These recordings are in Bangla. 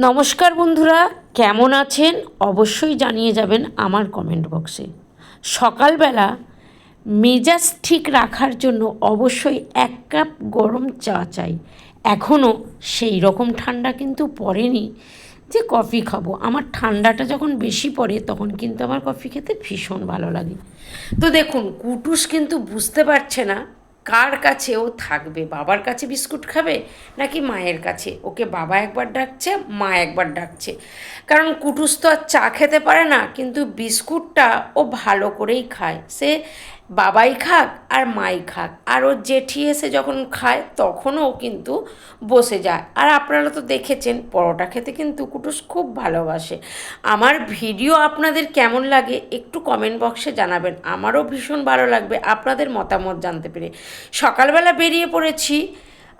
নমস্কার বন্ধুরা, কেমন আছেন অবশ্যই জানিয়ে যাবেন আমার কমেন্ট বক্সে। সকালবেলা মেজাজ ঠিক রাখার জন্য অবশ্যই 1 কাপ গরম চা চাই। এখনও সেই রকম ঠান্ডা কিন্তু পড়েনি যে কফি খাবো। আমার ঠান্ডাটা যখন বেশি পড়ে তখন কিন্তু আমার কফি খেতে ভীষণ ভালো লাগে। তো দেখুন, কুটুস কিন্তু বুঝতে পারছে না কার কাছে ও থাকবে। বাবার কাছে বিস্কুট খাবে নাকি মায়ের কাছে। ওকে বাবা একবার ডাকছে, মা একবার ডাকছে। কারণ কুটুস তো আর চা খেতে পারে না, কিন্তু বিস্কুটটা ও ভালো করেই খায়। সে বাবাই খাক আর মাই খাক, আর ওর জেঠি এসে যখন খায় তখনও ও কিন্তু বসে যায়। আর আপনারা তো দেখেছেন পরোটা খেতে কিন্তু কুটুস খুব ভালোবাসে। আমার ভিডিও আপনাদের কেমন লাগে একটু কমেন্ট বক্সে জানাবেন। আমারও ভীষণ ভালো লাগবে আপনাদের মতামত জানতে পেরে। সকালবেলা বেরিয়ে পড়েছি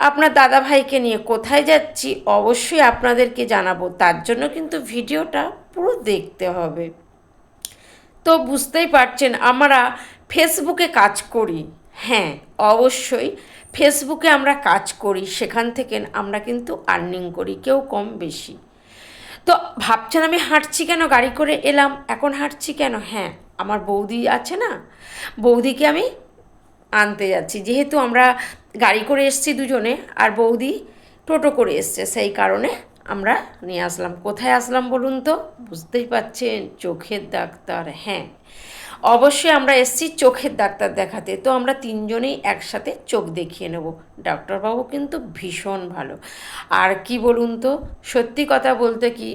আপনার দাদা ভাইকে নিয়ে। কোথায় যাচ্ছি অবশ্যই আপনাদেরকে জানাবো, তার জন্য কিন্তু ভিডিওটা পুরো দেখতে হবে। তো বুঝতেই পারছেন আমরা ফেসবুকে কাজ করি। হ্যাঁ, অবশ্যই ফেসবুকে আমরা কাজ করি, সেখান থেকে আমরা কিন্তু আর্নিং করি, কেউ কম বেশি। তো ভাবছেন আমি হাঁটছি কেন, গাড়ি করে এলাম এখন হাঁটছি কেন? হ্যাঁ, আমার বৌদি আছে না, বৌদিকে আমি আনতে যাচ্ছি। যেহেতু আমরা গাড়ি করে এসছি দুজনে, আর বৌদি টোটো করে এসছে, সেই কারণে আমরা নিয়ে আসলাম। কোথায় আসলাম বলুন তো? বুঝতেই পারছেন, চোখের ডাক্তার। হ্যাঁ, অবশ্যই আমরা এসছি চোখের ডাক্তার দেখাতে। তো আমরা তিনজনেই একসাথে চোখ দেখিয়ে নেব। ডাক্তারবাবু কিন্তু ভীষণ ভালো। আর কি বলুন তো, সত্যি কথা বলতে কি,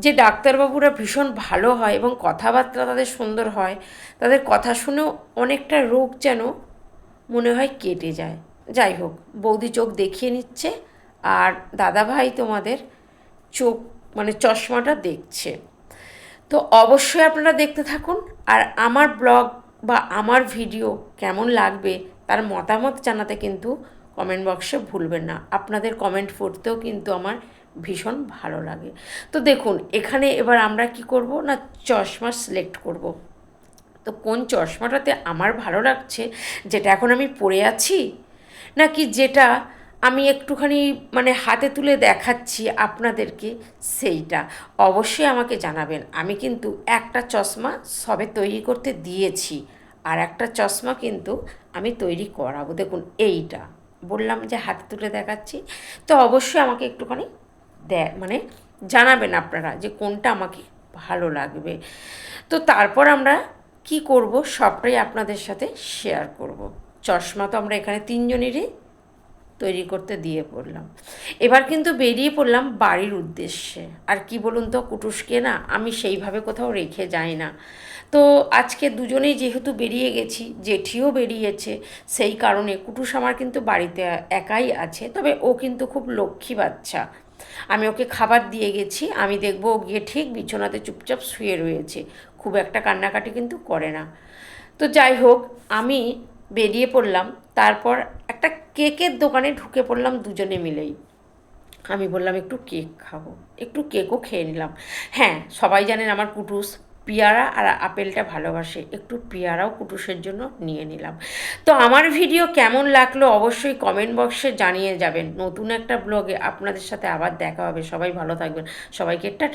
যে ডাক্তারবাবুরা ভীষণ ভালো হয় এবং কথাবার্তা তাদের সুন্দর হয়, তাদের কথা শুনেও অনেকটা রোগ যেন মনে হয় কেটে যায়। যাই হোক, বৌদি চোখ দেখিয়ে নিচ্ছে আর দাদাভাই তোমাদের চোখ মানে চশমাটা দেখছে। তো অবশ্যই আপনারা দেখতে থাকুন। আর আমার ব্লগ বা আমার ভিডিও কেমন লাগবে তার মতামত জানাতে কিন্তু কমেন্ট বক্সে ভুলবেন না। আপনাদের কমেন্ট পড়তেও কিন্তু আমার ভীষণ ভালো লাগে। তো দেখুন, এখানে এবার আমরা কি করব না, চশমা সিলেক্ট করব। তো কোন চশমাটাতে আমার ভালো লাগছে, যেটা এখন আমি পরে আছি নাকি যেটা আমি একটুখানি মানে হাতে তুলে দেখাচ্ছি আপনাদেরকে, সেইটা অবশ্যই আমাকে জানাবেন। আমি কিন্তু একটা চশমা সবে তৈরি করতে দিয়েছি, আর একটা চশমা কিন্তু আমি তৈরি করাবো। দেখুন, এইটা বললাম যে হাতে তুলে দেখাচ্ছি। তো অবশ্যই আমাকে একটুখানি মানে জানাবেন আপনারা যে কোনটা আমাকে ভালো লাগবে। তো তারপর আমরা কি করব সবটাই আপনাদের সাথে শেয়ার করব। চশমা তো আমরা এখানে তিনজনেরই তৈরি করতে দিয়ে পড়লাম। এবার কিন্তু বেরিয়ে পড়লাম বাড়ির উদ্দেশ্যে। আর কি বলুন তো, কুটুসকে না আমি সেইভাবে কোথাও রেখে যাই না। তো আজকে দুজনেই যেহেতু বেরিয়ে গেছি, জেঠিও বেরিয়েছে, সেই কারণে কুটুস আমার কিন্তু বাড়িতে একাই আছে। তবে ও কিন্তু খুব লক্ষ্মী বাচ্চা। আমি ওকে খাবার দিয়ে গেছি, আমি দেখবো ও গিয়ে ঠিক বিছানাতে চুপচাপ শুয়ে রয়েছে, খুব একটা কান্নাকাটি কিন্তু করে না। তো যাই হোক, আমি বেরিয়ে পড়লাম। তারপর একটা কেকের দোকানে ঢুকে পড়লাম দুজনে মিলেই। আমি বললাম একটু কেক খাবো, একটু কেকও খেয়ে নিলাম। হ্যাঁ, সবাই জানেন আমার কুটুস পেয়ারা আর আপেলটা ভালোবাসে, একটু পেয়ারাও কুটুসের জন্য নিয়ে নিলাম। তো আমার ভিডিও কেমন লাগলো অবশ্যই কমেন্ট বক্সে জানিয়ে যাবেন। নতুন একটা ব্লগে আপনাদের সাথে আবার দেখা হবে। সবাই ভালো থাকবেন, সবাইকে টাটা।